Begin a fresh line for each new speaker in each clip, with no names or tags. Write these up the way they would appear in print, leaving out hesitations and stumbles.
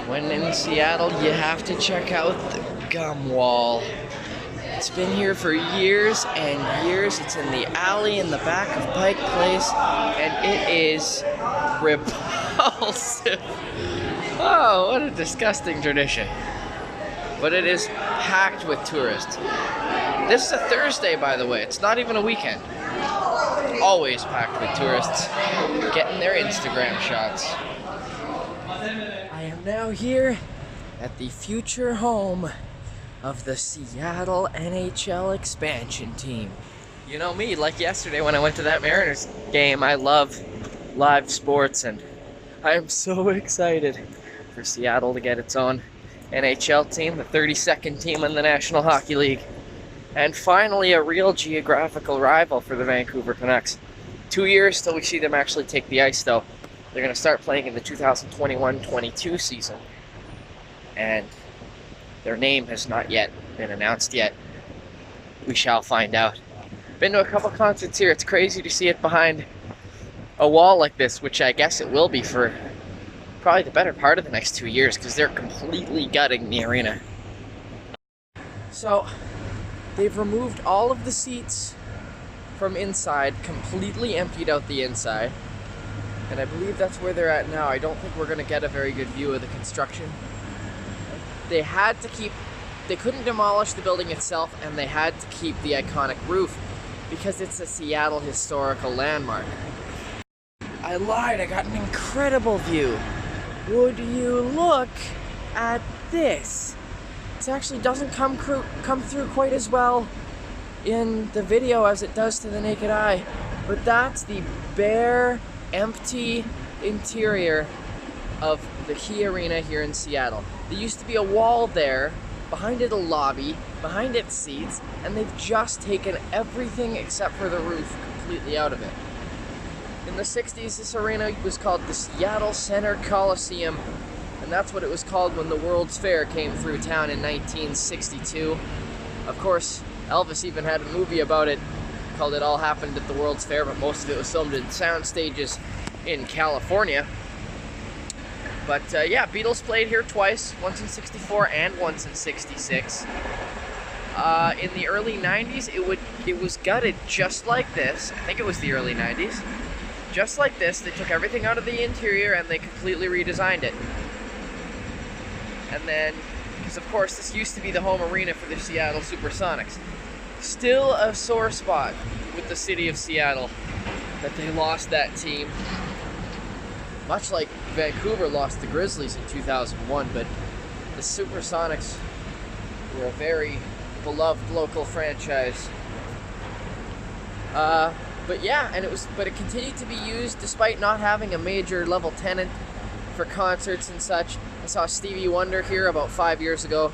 When in Seattle, you have to check out the Gum Wall. It's been here for years and years. It's in the alley in the back of Pike Place, and it is repulsive. Oh, what a disgusting tradition. But it is packed with tourists. This is a Thursday, by the way. It's not even a weekend. Always packed with tourists getting their Instagram shots. I am now here at the future home of the Seattle NHL expansion team. You know me, like yesterday when I went to that Mariners game, I love live sports, and I am so excited for Seattle to get its own NHL team, the 32nd team in the National Hockey League, and finally a real geographical rival for the Vancouver Canucks. 2 years till we see them actually take the ice, though. They're going to start playing in the 2021-22 season, and their name has not yet been announced yet. We shall find out. Been to a couple concerts here. It's crazy to see it behind a wall like this, which I guess it will be for probably the better part of the next 2 years, because they're completely gutting the arena. So they've removed all of the seats from inside, completely emptied out the inside, and I believe that's where they're at now. I don't think we're going to get a very good view of the construction. They couldn't demolish the building itself, and they had to keep the iconic roof because it's a Seattle historical landmark. I lied, I got an incredible view. Would you look at this? It actually doesn't come through quite as well in the video as it does to the naked eye, but that's the bare, empty interior of the Key Arena here in Seattle. There used to be a wall there, behind it a lobby, behind it seats, and they've just taken everything except for the roof completely out of it. In the 60s, this arena was called the Seattle Center Coliseum, and that's what it was called when the World's Fair came through town in 1962. Of course, Elvis even had a movie about it called It All Happened at the World's Fair, but most of it was filmed in sound stages in California. But yeah, Beatles played here twice, once in 64 and once in 66. In the early 90s, it was gutted just like this. I think it was the early 90s. Just like this, they took everything out of the interior and they completely redesigned it. And then, because of course this used to be the home arena for the Seattle Supersonics. Still a sore spot with the city of Seattle that they lost that team. Much like Vancouver lost the Grizzlies in 2001, but the Supersonics were a very beloved local franchise. But yeah, but it continued to be used despite not having a major level tenant for concerts and such. I saw Stevie Wonder here about 5 years ago.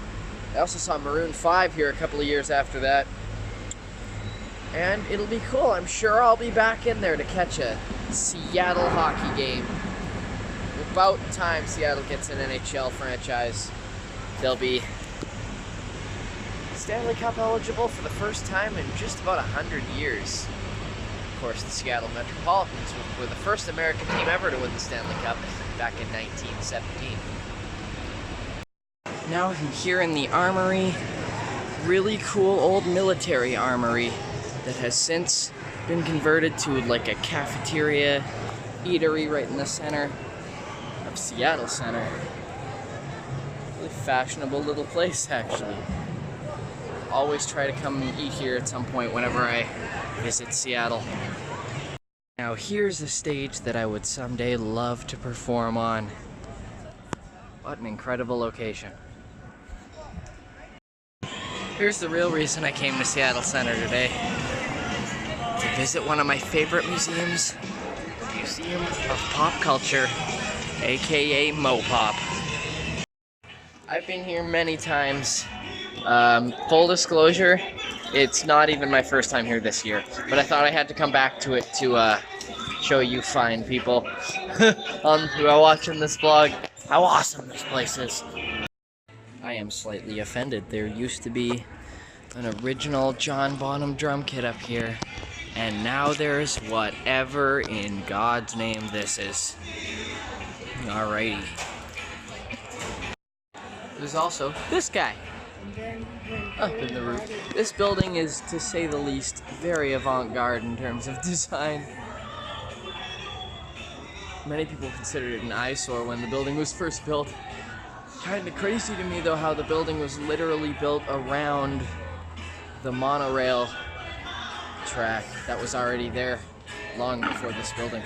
I also saw Maroon 5 here a couple of years after that. And it'll be cool. I'm sure I'll be back in there to catch a Seattle hockey game. About time Seattle gets an NHL franchise. They'll be Stanley Cup eligible for the first time in just about 100 years. Of course, the Seattle Metropolitans were the first American team ever to win the Stanley Cup back in 1917. Now I'm here in the armory, really cool old military armory that has since been converted to like a cafeteria, eatery right in the center of Seattle Center. Really fashionable little place, actually. Always try to come and eat here at some point whenever I visit Seattle. Now here's a stage that I would someday love to perform on. What an incredible location. Here's the real reason I came to Seattle Center today. To visit one of my favorite museums, the Museum of Pop Culture, aka MOPOP. I've been here many times. Full disclosure, it's not even my first time here this year, but I thought I had to come back to it to show you fine people who are watching this vlog how awesome this place is. I am slightly offended. There used to be an original John Bonham drum kit up here, and now there's whatever in God's name this is. Alrighty. There's also this guy up in the roof. This building is, to say the least, very avant-garde in terms of design. Many people considered it an eyesore when the building was first built. Kind of crazy to me though how the building was literally built around the monorail track that was already there long before this building.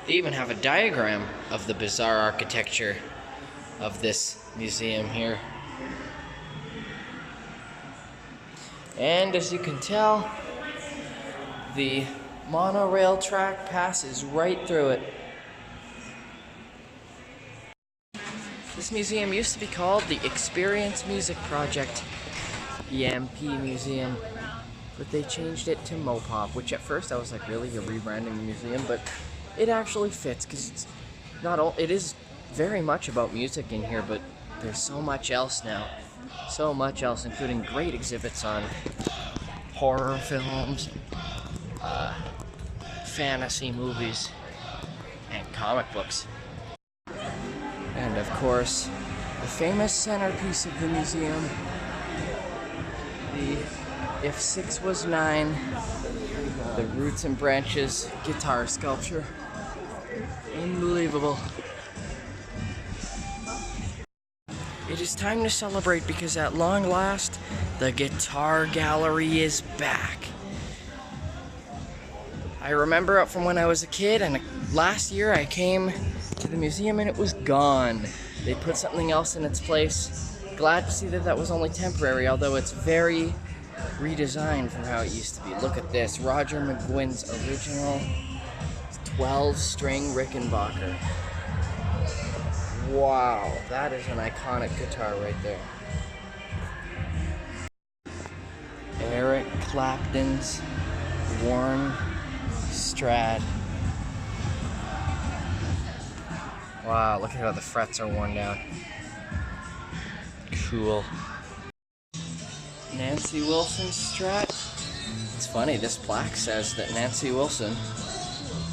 They even have a diagram of the bizarre architecture of this museum here. And as you can tell, the monorail track passes right through it. This museum used to be called the Experience Music Project, EMP Museum, but they changed it to MOPOP, which at first I was like, really, you're rebranding the museum? But it actually fits, because it's not all, it is very much about music in here, but there's so much else now. So much else, including great exhibits on horror films, fantasy movies, and comic books. And of course, the famous centerpiece of the museum, the If 6 Was 9, the Roots and Branches guitar sculpture. Unbelievable. It is time to celebrate because at long last, the guitar gallery is back. I remember it from when I was a kid, and last year I came to the museum and it was gone. They put something else in its place. Glad to see that that was only temporary, although it's very redesigned from how it used to be. Look at this, Roger McGuinn's original 12-string Rickenbacker. Wow, that is an iconic guitar right there. Eric Clapton's worn Strad. Wow, look at how the frets are worn down. Cool. Nancy Wilson's Strat. It's funny, this plaque says that Nancy Wilson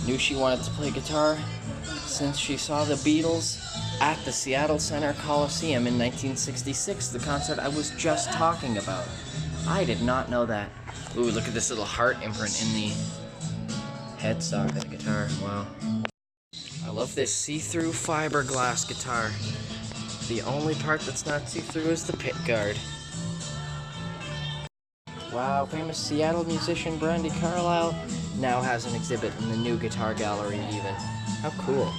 knew she wanted to play guitar since she saw the Beatles at the Seattle Center Coliseum in 1966, the concert I was just talking about. I did not know that. Ooh, look at this little heart imprint in the headstock of the guitar. Wow. I love this see-through fiberglass guitar. The only part that's not see-through is the pit guard. Wow, famous Seattle musician Brandi Carlile now has an exhibit in the new guitar gallery even. How cool.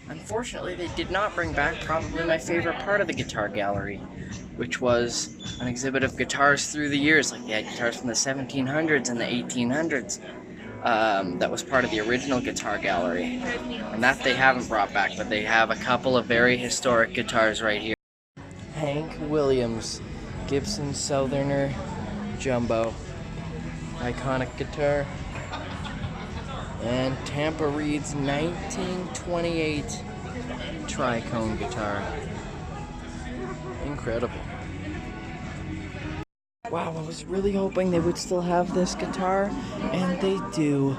Unfortunately, they did not bring back probably my favorite part of the guitar gallery, which was an exhibit of guitars through the years. Like they had guitars from the 1700s and the 1800s. That was part of the original guitar gallery. And that they haven't brought back, but they have a couple of very historic guitars right here. Hank Williams, Gibsons Southerner Jumbo. Iconic guitar. And Tampa Reed's 1928 Tricone guitar. Incredible. Wow, I was really hoping they would still have this guitar, and they do.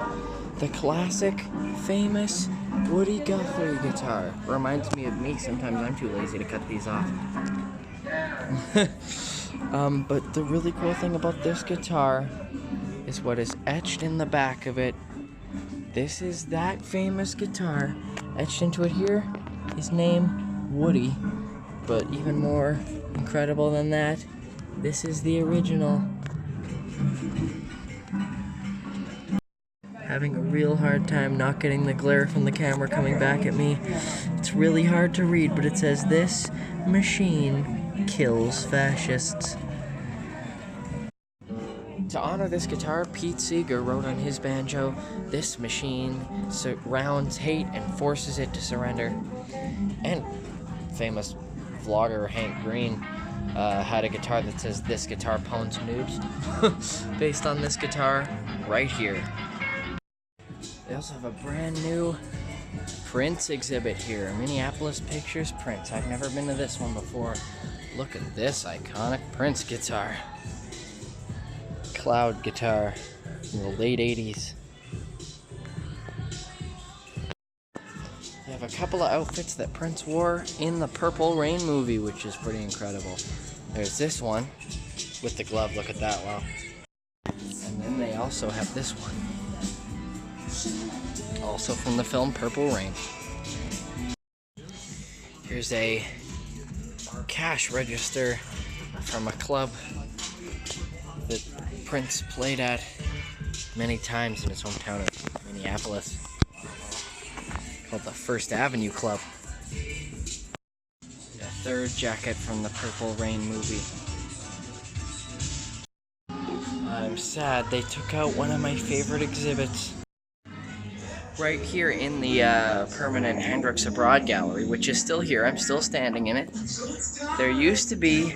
The classic, famous Woody Guthrie guitar. Reminds me of me, sometimes I'm too lazy to cut these off. But the really cool thing about this guitar is what is etched in the back of it. This is that famous guitar. Etched into it here, his name, Woody. But even more incredible than that, this is the original. Having a real hard time not getting the glare from the camera coming back at me. It's really hard to read, but it says, "This machine kills fascists." To honor this guitar, Pete Seeger wrote on his banjo, "This machine surrounds hate and forces it to surrender." And famous vlogger Hank Green had a guitar that says, "This guitar pawns noobs," based on this guitar right here. They also have a brand new Prince exhibit here, Minneapolis Pictures Prince. I've never been to this one before. Look at this iconic Prince guitar. Cloud guitar from the late 80s. They have a couple of outfits that Prince wore in the Purple Rain movie, which is pretty incredible. There's this one with the glove. Look at that, wow. And then they also have this one, also from the film Purple Rain. Here's a cash register from a club that Prince played at many times in his hometown of Minneapolis, called the First Avenue Club. A third jacket from the Purple Rain movie. I'm sad they took out one of my favorite exhibits. Right here in the permanent Hendrix Abroad gallery, which is still here, I'm still standing in it. There used to be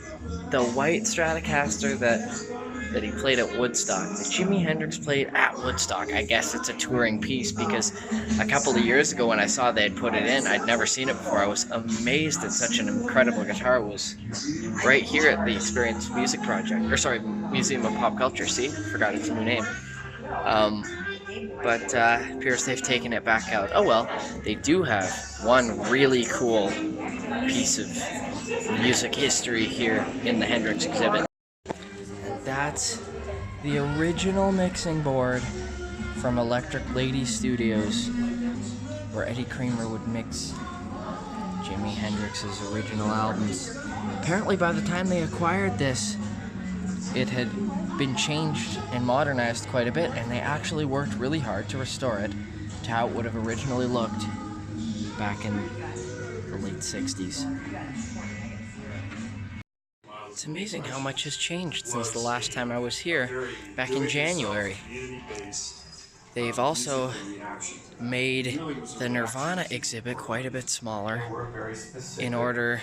the white Stratocaster that he played at Woodstock, that Jimi Hendrix played at Woodstock. I guess it's a touring piece because a couple of years ago when I saw they had put it in, I'd never seen it before. I was amazed that such an incredible guitar was right here at the Experience Music Project, or sorry, Museum of Pop Culture. See, forgot its new name. But appears they've taken it back out. Oh well, they do have one really cool piece of music history here in the Hendrix exhibit. And that's the original mixing board from Electric Lady Studios, where Eddie Kramer would mix Jimi Hendrix's original albums. Apparently by the time they acquired this, it had been changed and modernized quite a bit, and they actually worked really hard to restore it to how it would have originally looked back in the late 60s. It's amazing how much has changed since the last time I was here, back in January. They've also made the Nirvana exhibit quite a bit smaller in order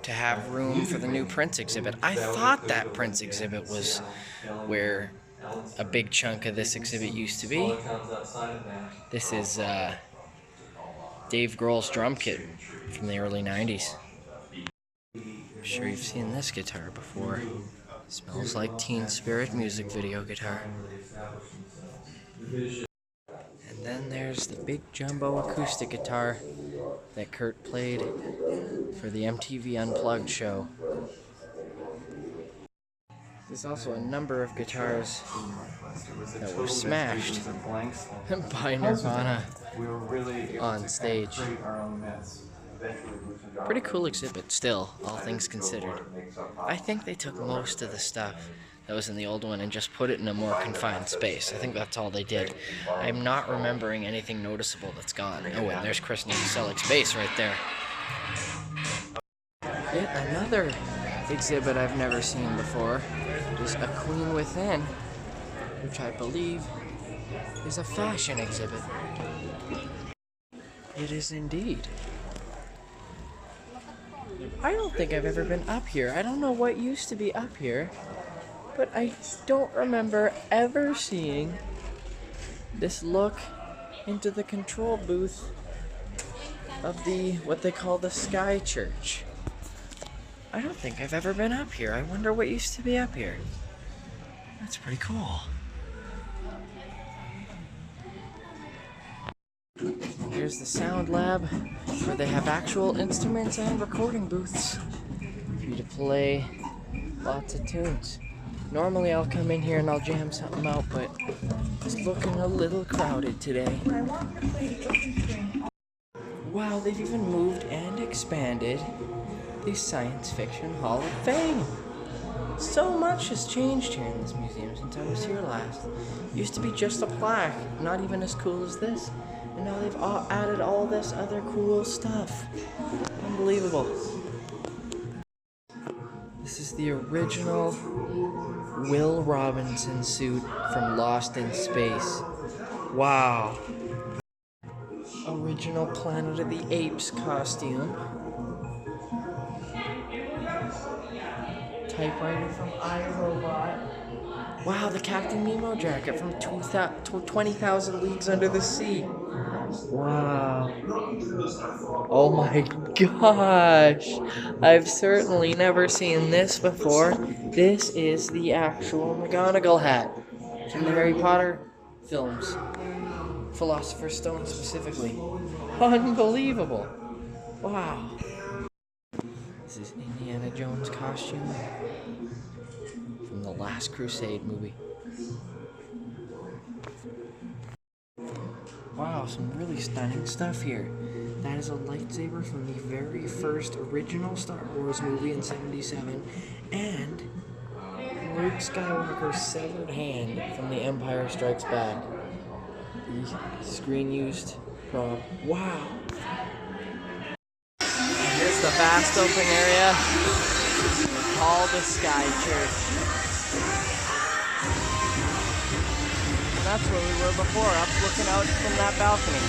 to have room for the new Prince exhibit. I thought that Prince exhibit was where a big chunk of this exhibit used to be. This is Dave Grohl's drum kit from the early 90s. I'm sure you've seen this guitar before. Smells like Teen Spirit music video guitar. And then there's the big jumbo acoustic guitar that Kurt played for the MTV Unplugged show. There's also a number of guitars that were smashed by Nirvana on stage. Pretty cool exhibit still, all things considered. I think they took most of the stuff that was in the old one and just put it in a more confined space. I think that's all they did. I'm not remembering anything noticeable that's gone. Oh, and there's Chris Novoselic's bass right there. Yet another exhibit I've never seen before is A Queen Within, which I believe is a fashion exhibit. It is indeed. I don't think I've ever been up here. I don't know what used to be up here, but I don't remember ever seeing this look into the control booth of the, what they call the Sky Church. I don't think I've ever been up here. I wonder what used to be up here. That's pretty cool. Here's the sound lab, where they have actual instruments and recording booths for you to play lots of tunes. Normally I'll come in here and I'll jam something out, but it's looking a little crowded today. Wow, they've even moved and expanded the Science Fiction Hall of Fame. So much has changed here in this museum since I was here last. It used to be just a plaque, not even as cool as this. And now they've added all this other cool stuff. Unbelievable. This is the original Will Robinson suit from Lost in Space. Wow. Original Planet of the Apes costume. Typewriter from iRobot. Wow, the Captain Nemo jacket from 20,000 Leagues Under the Sea. Wow. Oh my gosh. I've certainly never seen this before. This is the actual McGonagall hat from the Harry Potter films. Philosopher's Stone specifically. Unbelievable. Wow. This is Indiana Jones' costume from the Last Crusade movie. Wow, some really stunning stuff here. That is a lightsaber from the very first original Star Wars movie in '77, and Luke Skywalker's severed hand from The Empire Strikes Back. The screen-used prop. Wow! Here's the vast open area. All the Sky Church. And that's where we were before, up looking out from that balcony.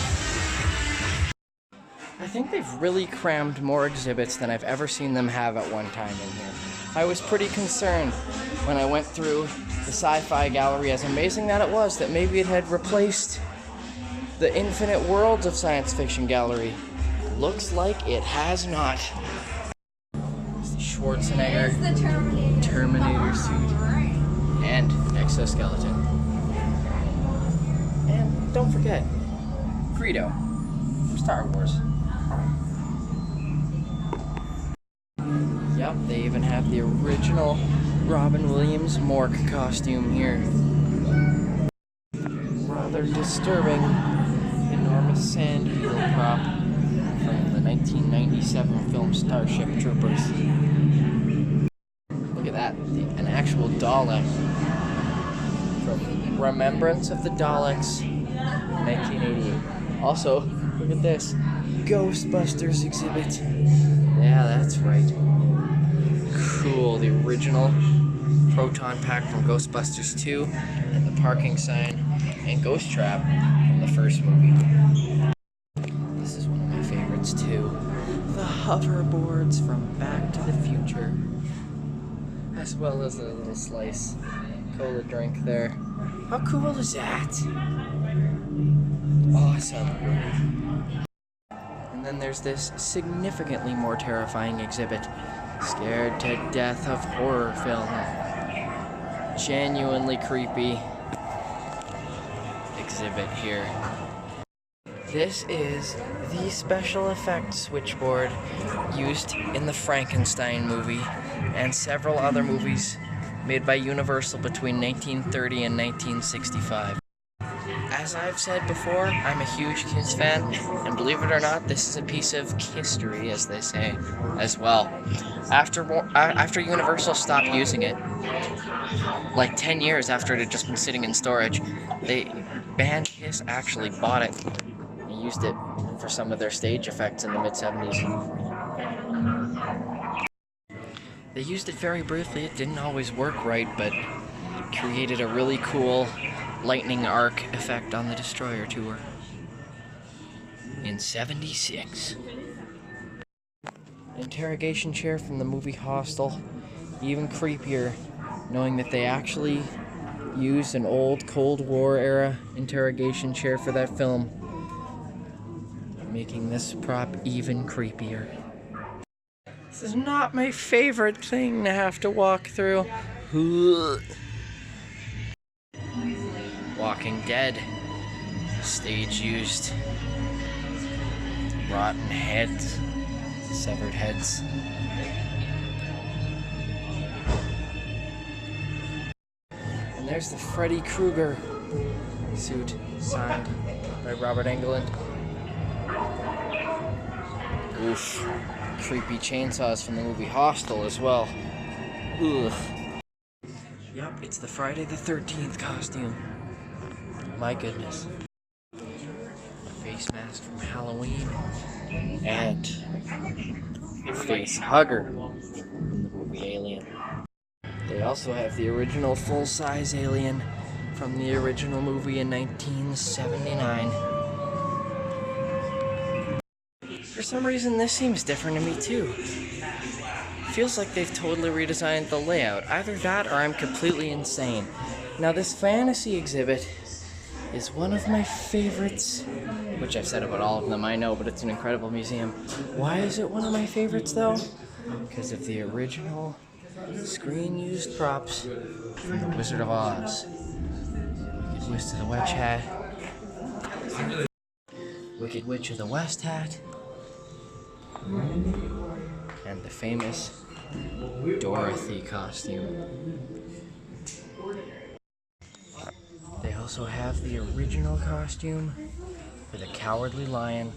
I think they've really crammed more exhibits than I've ever seen them have at one time in here. I was pretty concerned when I went through the sci-fi gallery, as amazing that it was, that maybe it had replaced the Infinite Worlds of Science Fiction gallery. Looks like it has not. It's the Schwarzenegger Terminator suit and exoskeleton. And don't forget, Greedo from Star Wars. Yep, they even have the original Robin Williams Mork costume here. Rather disturbing enormous sand eagle prop from the 1997 film Starship Troopers. Look at that, an actual Dalek from Remembrance of the Daleks, 1988. Also, look at this, Ghostbusters exhibit. Yeah, that's right. Cool, the original proton pack from Ghostbusters 2, and the parking sign and Ghost Trap from the first movie. This is one of my favorites too. The hoverboards from Back to the Future. As well as a little slice cola drink there. How cool is that? Awesome. And then there's this significantly more terrifying exhibit. Scared to death of horror film. Genuinely creepy exhibit here. This is the special effects switchboard used in the Frankenstein movie and several other movies made by Universal between 1930 and 1965. As I've said before, I'm a huge Kiss fan, and believe it or not, this is a piece of history, as they say, as well. After Universal stopped using it, like 10 years after it had just been sitting in storage, band Kiss actually bought it and used it for some of their stage effects in the mid-70s. They used it very briefly. It didn't always work right, but created a really cool lightning arc effect on the Destroyer tour in '76. Interrogation chair from the movie Hostel. Even creepier, knowing that they actually used an old Cold War era interrogation chair for that film, making this prop even creepier. This is not my favorite thing to have to walk through. Walking Dead, stage used, rotten heads, severed heads. And there's the Freddy Krueger suit, signed by Robert Englund. Oof. Creepy chainsaws from the movie Hostel as well. Ugh. Yup, it's the Friday the 13th costume. My goodness. A face mask from Halloween. And a face hugger from the movie Alien. They also have the original full-size Alien from the original movie in 1979. For some reason, this seems different to me too. Feels like they've totally redesigned the layout. Either that or I'm completely insane. Now, this fantasy exhibit is one of my favorites, which I've said about all of them, I know, but it's an incredible museum. Why is it one of my favorites, though? Because of the original screen-used props from The Wizard of Oz. Wicked Witch of the Wedge Hat. Wicked Witch of the West hat. And the famous Dorothy costume. They also have the original costume for the Cowardly Lion,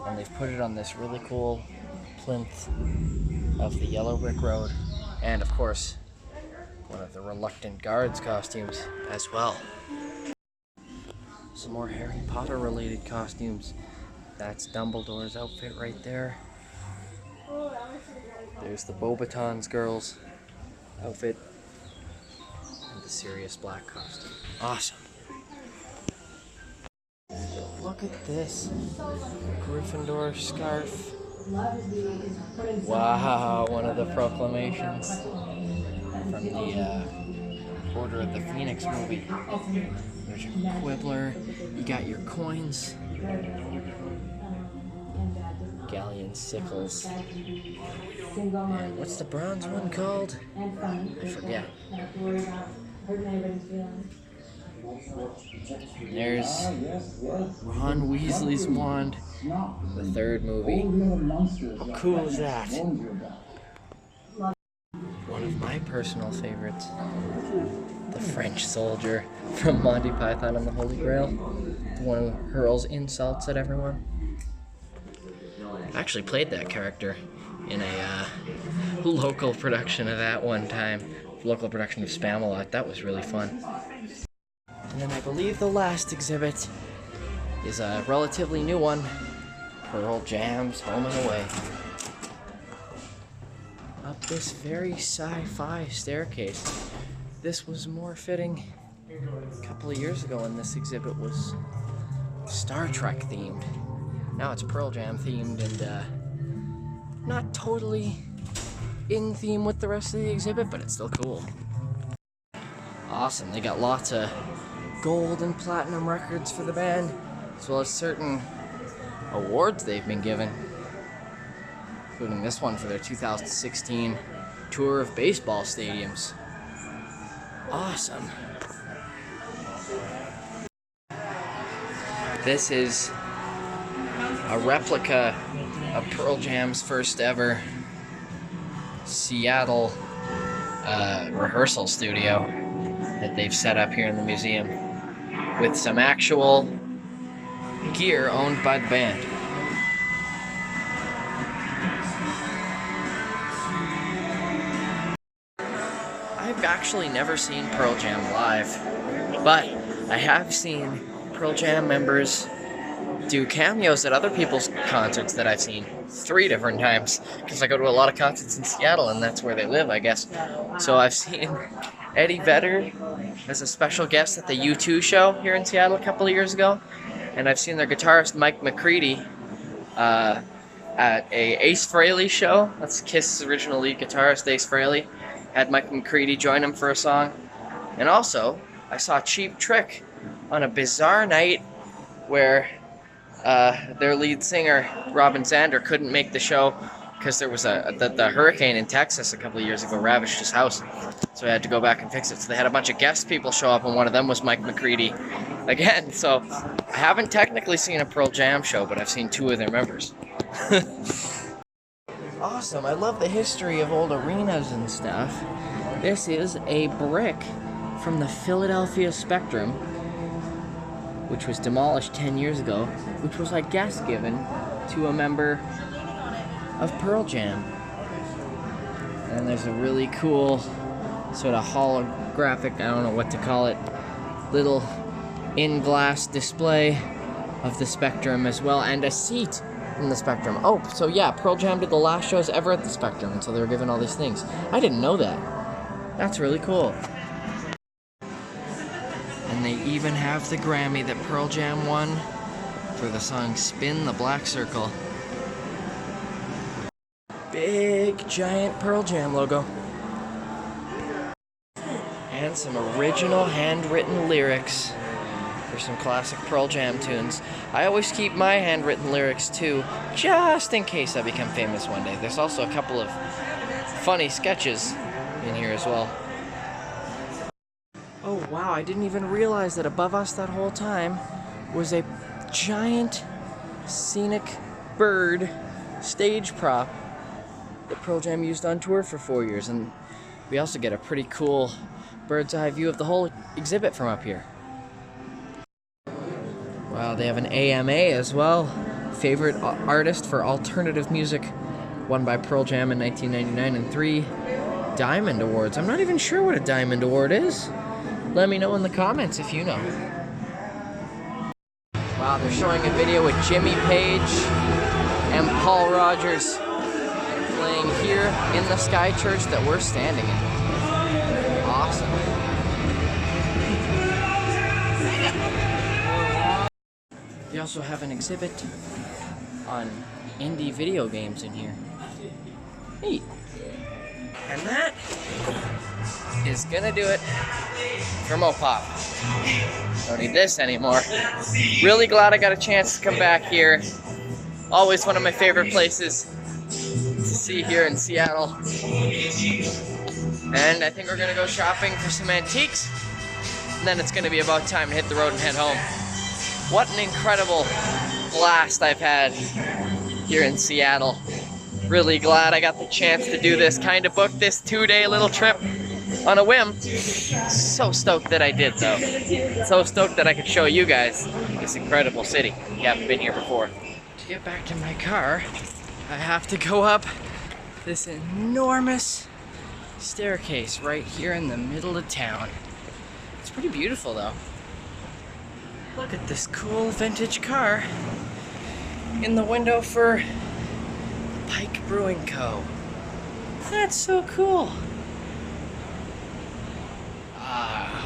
and they've put it on this really cool plinth of the yellow brick road, and of course, one of the Reluctant Guards costumes as well. Some more Harry Potter related costumes. That's Dumbledore's outfit right there. There's the Beauxbatons girls outfit. And the Sirius Black costume. Awesome. Look at this. Gryffindor scarf. Wow, one of the proclamations from the Order of the Phoenix movie. There's your quibbler. You got your coins. Galleon sickles. And what's the bronze one called? I forget. There's Ron Weasley's wand. The third movie. How cool is that? One of my personal favorites. The French soldier from Monty Python and the Holy Grail. The one who hurls insults at everyone. I actually played that character in a local production of that one time. Local production of Spamalot. That was really fun. And then I believe the last exhibit is a relatively new one. Pearl Jam's Home and Away. Up this very sci-fi staircase. This was more fitting a couple of years ago when this exhibit was Star Trek themed. Now it's Pearl Jam themed and not totally in theme with the rest of the exhibit, but it's still cool. Awesome, they got lots of gold and platinum records for the band, as well as certain awards they've been given, including this one for their 2016 tour of baseball stadiums. Awesome. This is a replica of Pearl Jam's first ever Seattle rehearsal studio that they've set up here in the museum with some actual gear owned by the band. I've actually never seen Pearl Jam live, but I have seen Pearl Jam members do cameos at other people's concerts that I've seen 3 different times, because I go to a lot of concerts in Seattle and that's where they live, I guess. So I've seen Eddie Vedder as a special guest at the U2 show here in Seattle a couple of years ago, and I've seen their guitarist Mike McCready at a Ace Frehley show. That's Kiss's original lead guitarist, Ace Frehley. Had Mike McCready join him for a song. And also, I saw Cheap Trick on a bizarre night where their lead singer, Robin Zander, couldn't make the show because there was the hurricane in Texas a couple of years ago ravaged his house. So he had to go back and fix it. So they had a bunch of guest people show up, and one of them was Mike McCready again. So I haven't technically seen a Pearl Jam show, but I've seen 2 of their members. Awesome. I love the history of old arenas and stuff. This is a brick from the Philadelphia Spectrum, which was demolished 10 years ago, which was, I guess, given to a member of Pearl Jam. And there's a really cool sort of holographic, I don't know what to call it, little in-glass display of the Spectrum as well, and a seat in the Spectrum. Oh, so yeah, Pearl Jam did the last shows ever at the Spectrum, and so they were given all these things. I didn't know that. That's really cool. And they even have the Grammy that Pearl Jam won for the song Spin the Black Circle. Big, giant Pearl Jam logo. And some original handwritten lyrics for some classic Pearl Jam tunes. I always keep my handwritten lyrics too, just in case I become famous one day. There's also a couple of funny sketches in here as well. Oh wow, I didn't even realize that above us that whole time was a giant scenic bird stage prop that Pearl Jam used on tour for 4 years, and we also get a pretty cool bird's eye view of the whole exhibit from up here. Wow, they have an AMA as well. Favorite artist for alternative music, won by Pearl Jam in 1999, and 3 Diamond Awards. I'm not even sure what a Diamond Award is. Let me know in the comments if you know. Wow, they're showing a video with Jimmy Page and Paul Rogers playing here in the Sky Church that we're standing in. Awesome. They also have an exhibit on indie video games in here. Neat. And that is gonna do it for MOPOP. Don't need this anymore. Really glad I got a chance to come back here. Always one of my favorite places to see here in Seattle. And I think we're gonna go shopping for some antiques. And then it's gonna be about time to hit the road and head home. What an incredible blast I've had here in Seattle. Really glad I got the chance to do this. Kind of booked this 2-day little trip on a whim. So stoked that I did, though. So stoked that I could show you guys this incredible city if you haven't been here before. To get back to my car, I have to go up this enormous staircase right here in the middle of town. It's pretty beautiful, though. Look at this cool vintage car in the window for Pike Brewing Co. That's so cool.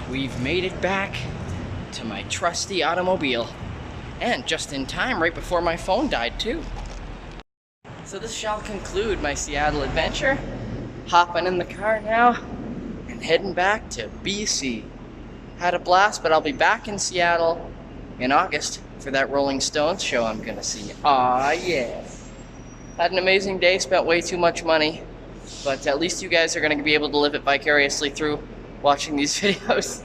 We've made it back to my trusty automobile. And just in time, right before my phone died too. So this shall conclude my Seattle adventure. Hopping in the car now and heading back to BC. Had a blast, but I'll be back in Seattle in August for that Rolling Stones show I'm gonna see. Aw, yeah. Had an amazing day, spent way too much money, but at least you guys are gonna be able to live it vicariously through watching these videos.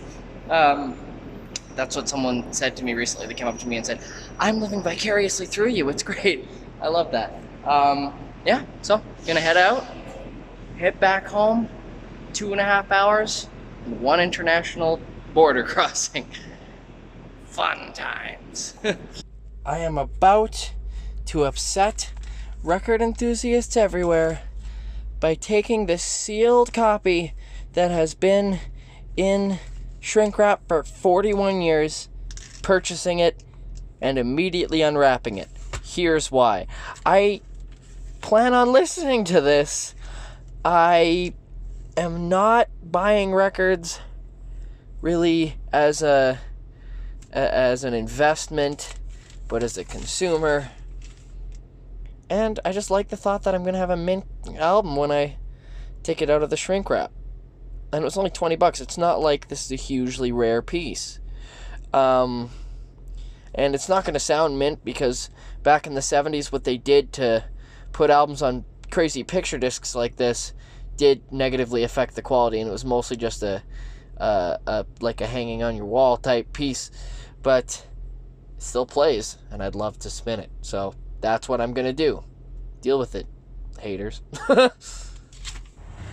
That's what someone said to me recently. They came up to me and said, I'm living vicariously through you, it's great. I love that. Yeah, so gonna head out, head back home, 2.5 hours, and 1 international border crossing. Fun times. I am about to upset record enthusiasts everywhere by taking this sealed copy that has been in shrink wrap for 41 years, purchasing it, and immediately unwrapping it. Here's why. I plan on listening to this. I am not buying records really as an investment, but as a consumer. And I just like the thought that I'm going to have a mint album when I take it out of the shrink wrap. And it was only $20. It's not like this is a hugely rare piece. And it's not going to sound mint because back in the 70s, what they did to put albums on crazy picture discs like this did negatively affect the quality, and it was mostly just like a hanging on your wall type piece. But it still plays, and I'd love to spin it. So that's what I'm going to do. Deal with it, haters.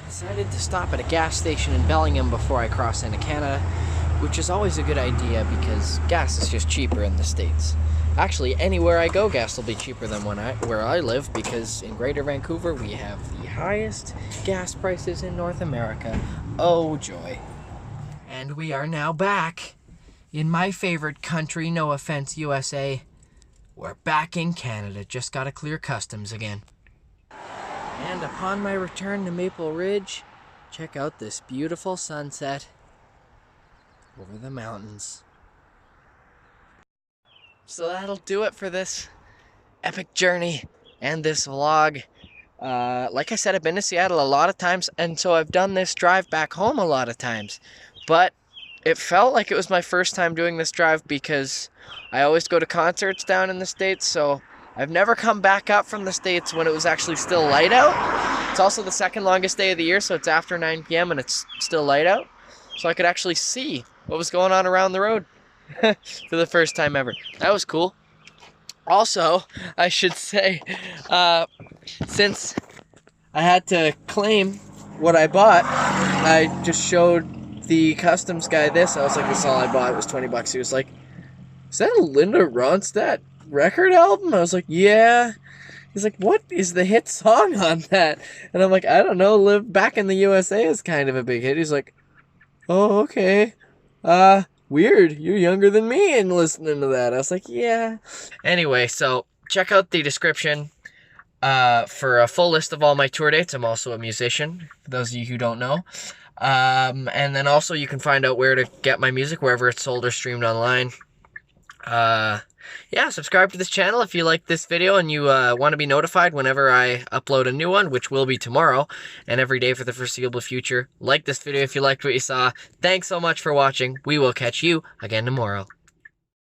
Decided to stop at a gas station in Bellingham before I cross into Canada, which is always a good idea because gas is just cheaper in the States. Actually, anywhere I go, gas will be cheaper than where I live, because in Greater Vancouver we have the highest gas prices in North America. Oh joy. And we are now back in my favorite country, no offense, USA. We're back in Canada, just gotta clear customs again. And upon my return to Maple Ridge, check out this beautiful sunset over the mountains. So that'll do it for this epic journey and this vlog. Like I said, I've been to Seattle a lot of times, and so I've done this drive back home a lot of times. But it felt like it was my first time doing this drive because I always go to concerts down in the States, so I've never come back up from the States when it was actually still light out. It's also the second longest day of the year, so it's after 9 p.m. and it's still light out. So I could actually see what was going on around the road for the first time ever. That was cool. Also, I should say, since I had to claim what I bought, I just showed the customs guy this. I was like, this is all I bought. It was 20 bucks. He was like, is that a Linda Ronstadt record album? I was like, yeah. He's like, what is the hit song on that? And I'm like, I don't know. Live Back in the USA is kind of a big hit. He's like, oh, okay. Weird. You're younger than me and listening to that. I was like, yeah. Anyway, so check out the description for a full list of all my tour dates. I'm also a musician, for those of you who don't know. And then also you can find out where to get my music, wherever it's sold or streamed online. Yeah, subscribe to this channel if you like this video and you want to be notified whenever I upload a new one, which will be tomorrow and every day for the foreseeable future. Like this video if you liked what you saw. Thanks so much for watching. We will catch you again tomorrow.